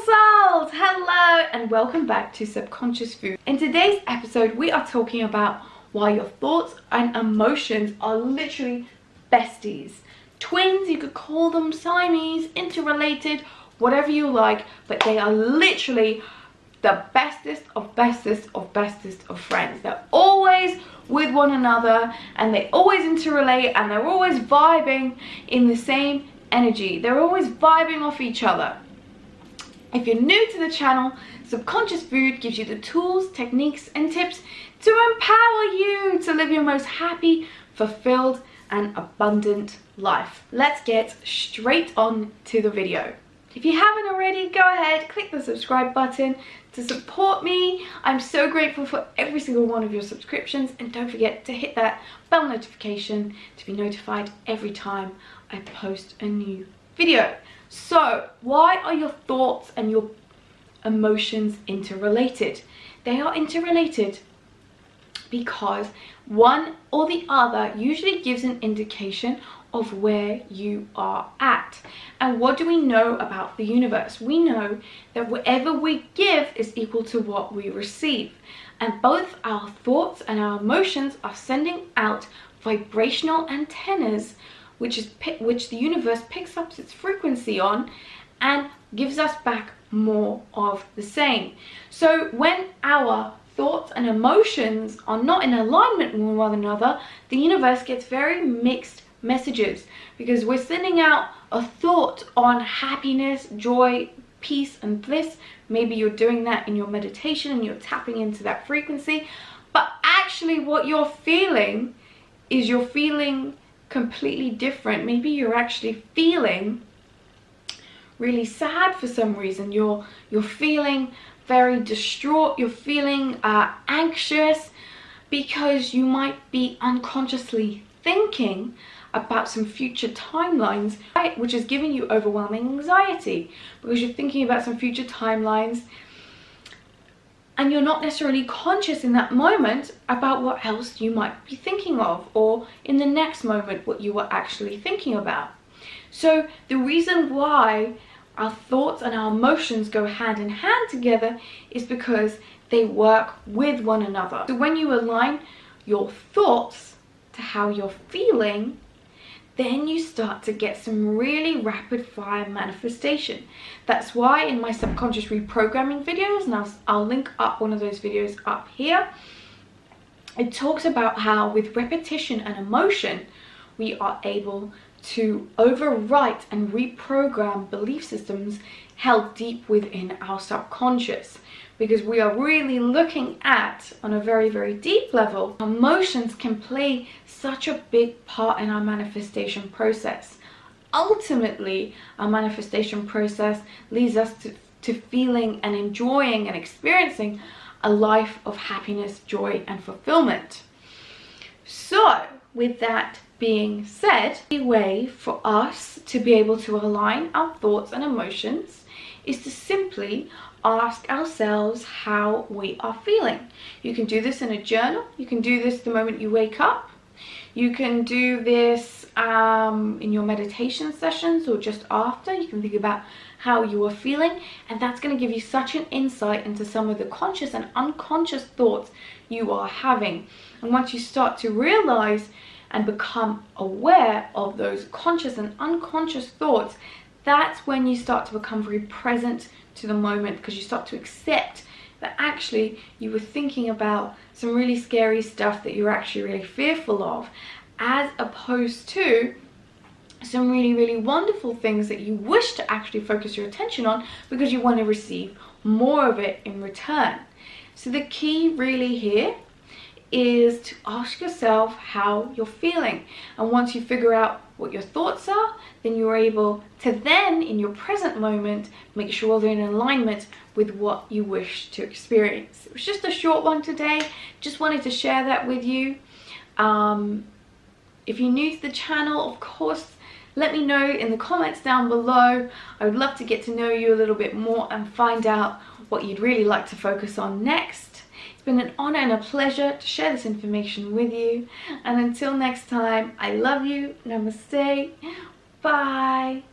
souls, hello and welcome back to Subconscious Food. In today's episode we are talking about why your thoughts and emotions are literally besties, twins. You could call them Siamese, interrelated, whatever you like, but they are literally the bestest of bestest of bestest of friends. They're always with one another and they always interrelate and they're always vibing in the same energy. They're always vibing off each other. If you're new to the channel, Subconscious Food gives you the tools, techniques and tips to empower you to live your most happy, fulfilled and abundant life. Let's get straight on to the video. If you haven't already, go ahead, click the subscribe button to support me. I'm so grateful for every single one of your subscriptions, and don't forget to hit that bell notification to be notified every time I post a new video. So, why are your thoughts and your emotions interrelated? They are interrelated because one or the other usually gives an indication of where you are at. And what do we know about the universe? We know that whatever we give is equal to what we receive. And both our thoughts and our emotions are sending out vibrational antennas which the universe picks up its frequency on and gives us back more of the same. So when our thoughts and emotions are not in alignment with one another, the universe gets very mixed messages, because we're sending out a thought on happiness, joy, peace and bliss. Maybe you're doing that in your meditation and you're tapping into that frequency, but actually what you're feeling is you're feeling completely different. Maybe you're actually feeling really sad for some reason. You're feeling very distraught. You're feeling anxious because you might be unconsciously thinking about some future timelines, right, which is giving you overwhelming anxiety because you're thinking about some future timelines and you're not necessarily conscious in that moment about what else you might be thinking of, or in the next moment what you were actually thinking about. So the reason why our thoughts and our emotions go hand in hand together is because they work with one another. So when you align your thoughts to how you're feeling, then you start to get some really rapid fire manifestation. That's why in my subconscious reprogramming videos, and I'll link up one of those videos up here, it talks about how with repetition and emotion, we are able to overwrite and reprogram belief systems held deep within our subconscious. Because we are really looking at, on a very, very deep level, emotions can play such a big part in our manifestation process. Ultimately, our manifestation process leads us to feeling and enjoying and experiencing a life of happiness, joy, and fulfillment. So, with that being said, the way for us to be able to align our thoughts and emotions is to simply ask ourselves how we are feeling. You can do this in a journal. You can do this the moment you wake up. You can do this in your meditation sessions or just after. You can think about how you are feeling, and that's going to give you such an insight into some of the conscious and unconscious thoughts you are having. And once you start to realize and become aware of those conscious and unconscious thoughts, that's when you start to become very present to the moment, because you start to accept that actually you were thinking about some really scary stuff that you're actually really fearful of, as opposed to some really, really wonderful things that you wish to actually focus your attention on because you want to receive more of it in return. So the key really here is to ask yourself how you're feeling, and once you figure out what your thoughts are, then you're able to then in your present moment make sure they're in alignment with what you wish to experience. It was just a short one today, just wanted to share that with you. If you're new to the channel, of course, let me know in the comments down below. I would love to get to know you a little bit more and find out what you'd really like to focus on next. It's been an honor and a pleasure to share this information with you. And until next time, I love you. Namaste. Bye.